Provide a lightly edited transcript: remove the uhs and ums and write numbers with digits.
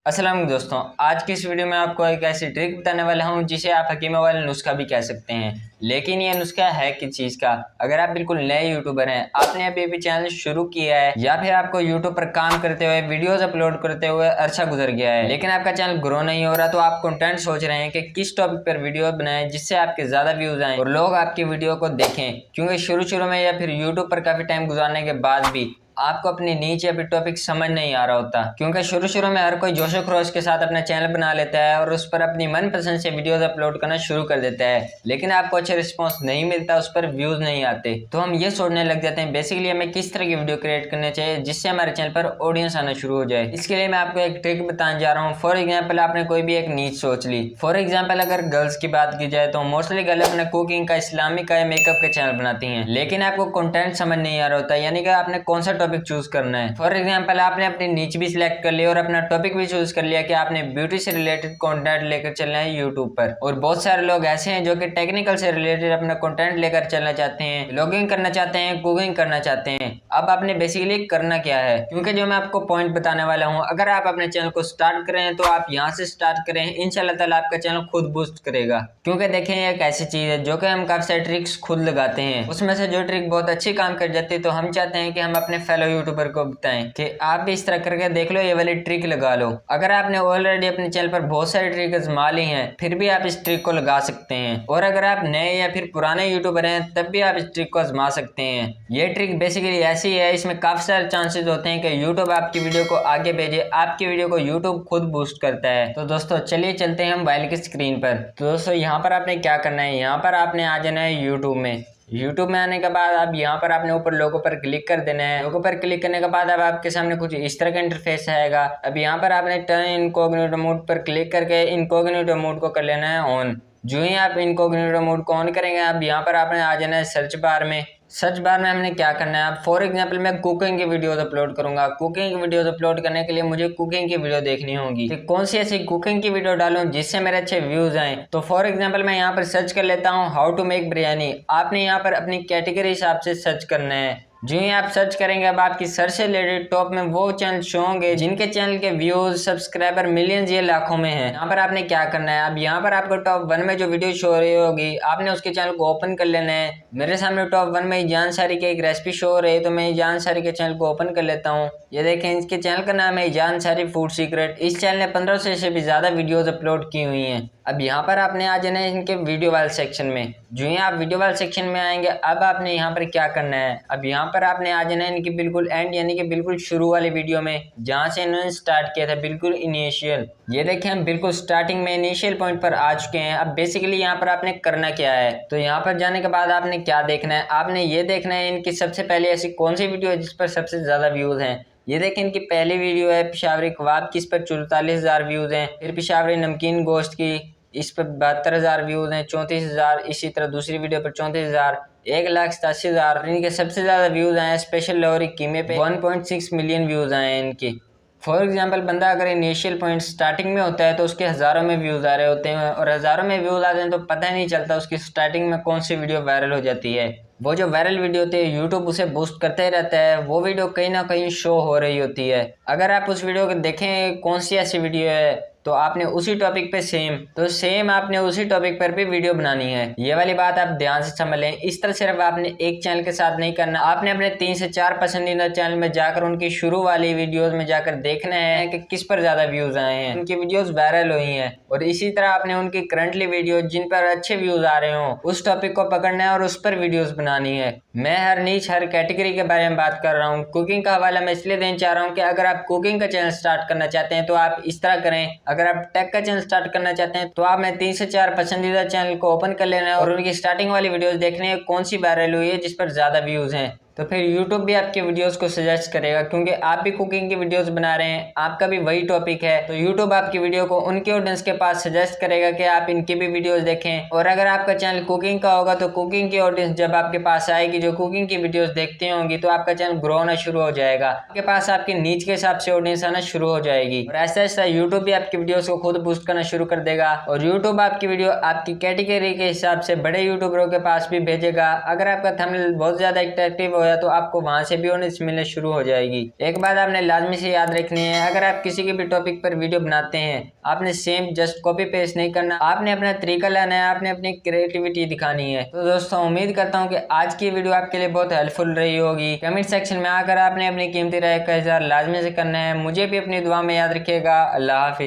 अस्सलाम वालेकुम दोस्तों, आज की इस वीडियो में आपको एक ऐसी ट्रिक बताने वाला हूं जिसे आप हकीमा वाला नुस्खा भी कह सकते हैं। लेकिन ये नुस्खा है किस चीज़ का? अगर आप बिल्कुल नए यूट्यूबर हैं, आपने अभी अभी चैनल शुरू किया है या फिर आपको यूट्यूब पर काम करते हुए वीडियोस अपलोड करते हुए अरसा गुजर गया है, लेकिन आपका चैनल ग्रो नहीं हो रहा, तो आप कंटेंट सोच रहे हैं कि किस टॉपिक पर वीडियो बनाएं जिससे आपके ज्यादा व्यूज आए और लोग आपकी वीडियो को देखें। क्योंकि शुरू में या फिर यूट्यूब पर काफी टाइम गुजारने के बाद भी आपको अपनी नीच या फिर टॉपिक समझ नहीं आ रहा होता, क्योंकि शुरू में हर कोई जोशो खरोश के साथ अपना चैनल बना लेता है और उस पर अपनी मनपसंद से वीडियोस अपलोड करना शुरू कर देता है, लेकिन आपको अच्छा रिस्पांस नहीं मिलता, उस पर व्यूज नहीं आते। तो हम ये सोचने लग जाते हैं बेसिकली हमें किस तरह की वीडियो क्रिएट करनी चाहिए जिससे हमारे चैनल पर ऑडियंस आना शुरू हो जाए। इसके लिए मैं आपको एक ट्रिक बताने जा रहा हूँ। फॉर एग्जाम्पल, आपने कोई भी एक नीच सोच ली। फॉर एग्जाम्पल, अगर गर्ल्स की बात की जाए तो मोस्टली गर्ल अपने कुकिंग का, इस्लामिक का या मेकअप का चैनल बनाती हैं, लेकिन आपको कंटेंट समझ नहीं आ रहा होता, यानी कि आपने कौन सा टॉपिक चूज करना है। फॉर एग्जाम्पल, आपने अपनी नीच भी सिलेक्ट कर लिया और अपना टॉपिक भी चूज कर लिया कि आपने ब्यूटी से रिलेटेड कंटेंट लेकर चलना है यूट्यूब पर। और बहुत सारे लोग ऐसे हैं जो कि टेक्निकल से रिलेटेड अपना कंटेंट लेकर चलना चाहते हैं, ब्लॉगिंग करना चाहते हैं, कुकिंग करना चाहते हैं। अब आपने बेसिकली करना क्या है, क्योंकि जो मैं आपको पॉइंट बताने वाला हूँ, अगर आप अपने चैनल को स्टार्ट करें तो आप यहाँ से स्टार्ट करें, इंशाल्लाह ताला आपका चैनल खुद बूस्ट करेगा। क्योंकि देखें, एक ऐसी चीज है जो कि हम काफी सारी ट्रिक्स खुद लगाते हैं, उसमें से जो ट्रिक बहुत अच्छी काम कर जाती है तो हम चाहते हैं कि हम अपने फेलो यूट्यूबर को बताएं कि आप भी इस तरह करके देख लो, ये वाली ट्रिक लगा लो। अगर आपने ऑलरेडी अपने चैनल पर बहुत सारी ट्रिक आजमा ली हैं, फिर भी आप इस ट्रिक को लगा सकते हैं। और अगर आप नए या फिर पुराने यूट्यूबर हैं, तब भी आप इस ट्रिक को आजमा सकते हैं। ये ट्रिक बेसिकली ऐसी है, इसमें काफी सारे चांसेस होते हैं कि यूट्यूब आपकी वीडियो को आगे भेजे, आपकी वीडियो को यूट्यूब खुद बूस्ट करता है। तो दोस्तों चलिए चलते हैं हम मोबाइल की स्क्रीन पर। तो दोस्तों यहाँ पर आपने क्या करना है, यहाँ पर आपने आ जाना है यूट्यूब में। यूट्यूब में आने के बाद आप यहाँ पर आपने ऊपर लोगो पर क्लिक कर देना है। लोगो पर क्लिक करने के बाद अब आपके सामने कुछ इस तरह का इंटरफेस आएगा। अब यहाँ पर आपने टर्न इनकॉग्निटो मोड पर क्लिक करके इनकॉग्निटो मोड को कर लेना है ऑन। जो ही आप इनकॉग्निटो मोड को ऑन करेंगे, अब यहाँ पर आपने आ जाना है सर्च बार में। सर्च बार में हमने क्या करना है, अब फॉर एग्जांपल मैं कुकिंग की वीडियोस अपलोड करूंगा। कुकिंग की वीडियोस अपलोड करने के लिए मुझे कुकिंग की वीडियो देखनी होगी कि कौन सी ऐसी कुकिंग की वीडियो डालूं जिससे मेरे अच्छे व्यूज आए। तो फॉर एग्जांपल मैं यहाँ पर सर्च कर लेता हूँ हाउ टू मेक बिरयानी। आपने यहाँ पर अपनी कैटेगरी हिसाब से सर्च करना है। जो ही आप सर्च करेंगे, अब आपकी सर्च से रिलेटेड टॉप में वो चैनल शो होंगे जिनके चैनल के व्यूज, सब्सक्राइबर मिलियंस या लाखों में हैं। यहाँ पर आपने क्या करना है, अब यहाँ पर आपको टॉप 1 में जो वीडियो शो हो रही होगी, आपने उसके चैनल को ओपन कर लेना है। मेरे सामने टॉप 1 में जान सारी की एक रेसिपी शो हो रही है, तो मैं जान सारी के चैनल को ओपन कर लेता हूँ। ये देखें, इसके चैनल का नाम है जान सारी फूड सीक्रेट। इस चैनल ने 1500 से भी ज्यादा वीडियोज अपलोड की हुई हैं। अब यहाँ पर आपने आ जाना है इनके वीडियो वाले सेक्शन में। जो ही आप वीडियो वाले सेक्शन में आएंगे, अब आपने यहाँ पर क्या करना है, अब यहाँ पर आपने आ जाना है इनकी बिल्कुल एंड यानी कि बिल्कुल शुरू वाली वीडियो में, जहाँ से इन्होंने स्टार्ट किया था, बिल्कुल इनिशियल। ये देखें, हम बिल्कुल स्टार्टिंग में इनिशियल पॉइंट पर आ चुके हैं। अब बेसिकली यहाँ पर आपने करना क्या है, तो यहाँ पर जाने के बाद आपने क्या देखना है, आपने ये देखना है इनकी सबसे पहले ऐसी कौन सी वीडियो है जिस पर सबसे ज्यादा व्यूज हैं। ये देखें, इनकी पहली वीडियो है पेशावरी कबाब की, इस पर 44,000 व्यूज हैं। फिर पेशावरी नमकीन गोश्त की, इस पर 72,000 व्यूज हैं, 34,000। इसी तरह दूसरी वीडियो पर 34,000, 1,87,000। इनके सबसे ज्यादा व्यूज आए स्पेशल लाहौरी कीमे पे, 1.6 मिलियन व्यूज आए हैं इनकी। फॉर एग्जाम्पल, बंदा अगर इनिशियल पॉइंट स्टार्टिंग में होता है तो उसके हजारों में व्यूज आ रहे होते हैं, और हजारों में व्यूज आते हैं तो पता ही नहीं चलता उसकी स्टार्टिंग में कौन सी वीडियो वायरल हो जाती है। वो जो वायरल वीडियो होती है यूट्यूब उसे बूस्ट करते ही रहता है, वो वीडियो कहीं ना कहीं शो हो रही होती है। अगर आप उस वीडियो को देखें कौन सी ऐसी वीडियो है, तो आपने उसी टॉपिक पे सेम आपने उसी टॉपिक पर भी वीडियो बनानी है। ये वाली बात आप ध्यान से समझ लें। इस तरह सिर्फ आपने एक चैनल के साथ नहीं करना, आपने अपने 3 से 4 पसंदीदा चैनल में जाकर उनकी शुरू वाली वीडियोस में जाकर देखना है कि किस पर ज्यादा व्यूज आए हैं, उनकी वीडियोस वायरल हुई हैं। और इसी तरह आपने उनकी करंटली वीडियो जिन पर अच्छे व्यूज आ रहे हो उस टॉपिक को पकड़ना है और उस पर वीडियोस बनानी है। मैं हर नीच, हर कैटेगरी के बारे में बात कर रहा हूँ। कुकिंग का हवाला मैं इसलिए देना चाह रहा हूँ कि अगर आप कुकिंग का चैनल स्टार्ट करना चाहते हैं तो आप इस तरह करें। अगर आप टेक का चैनल स्टार्ट करना चाहते हैं तो आपने 3 से 4 पसंदीदा चैनल को ओपन कर लेना है और उनकी स्टार्टिंग वाली वीडियोस देखनी है कौन सी वायरल हुई है जिस पर ज्यादा व्यूज हैं। तो फिर YouTube भी आपके वीडियोस को सजेस्ट करेगा, क्योंकि आप भी कुकिंग की वीडियोस बना रहे हैं, आपका भी वही टॉपिक है, तो YouTube आपकी वीडियो को उनके ऑडियंस के पास सजेस्ट करेगा कि आप इनकी भी वीडियोस देखें। और अगर आपका चैनल कुकिंग का होगा तो कुकिंग की ऑडियंस जब आपके पास आएगी जो कुकिंग की वीडियोस देखती होंगी, तो आपका चैनल ग्रो होना शुरू हो जाएगा, आपके पास आपकी नीच के हिसाब से ऑडियंस आना शुरू हो जाएगी। और ऐसा ऐसा यूट्यूब भी आपकी वीडियोस को खुद बूस्ट करना शुरू कर देगा, और यूट्यूब आपकी वीडियो आपकी कैटेगरी के हिसाब से बड़े यूट्यूबरों के पास भी भेजेगा। अगर आपका थंबनेल बहुत ज्यादा अट्रैक्टिव हो खोया तो आपको वहां से भी ऑनर्स मिलने शुरू हो जाएगी। एक बात आपने लाजमी से याद रखनी है, अगर आप किसी के भी टॉपिक पर वीडियो बनाते हैं, आपने सेम जस्ट कॉपी पेस्ट नहीं करना, आपने अपना तरीका लाना है, आपने अपनी क्रिएटिविटी दिखानी है। तो दोस्तों उम्मीद करता हूँ कि आज की वीडियो आपके लिए बहुत हेल्पफुल रही होगी। कमेंट सेक्शन में आकर आपने अपनी कीमती राय का इज़हार लाजमी से करना है। मुझे भी अपनी दुआ में याद रखिएगा। अल्लाह हाफिज।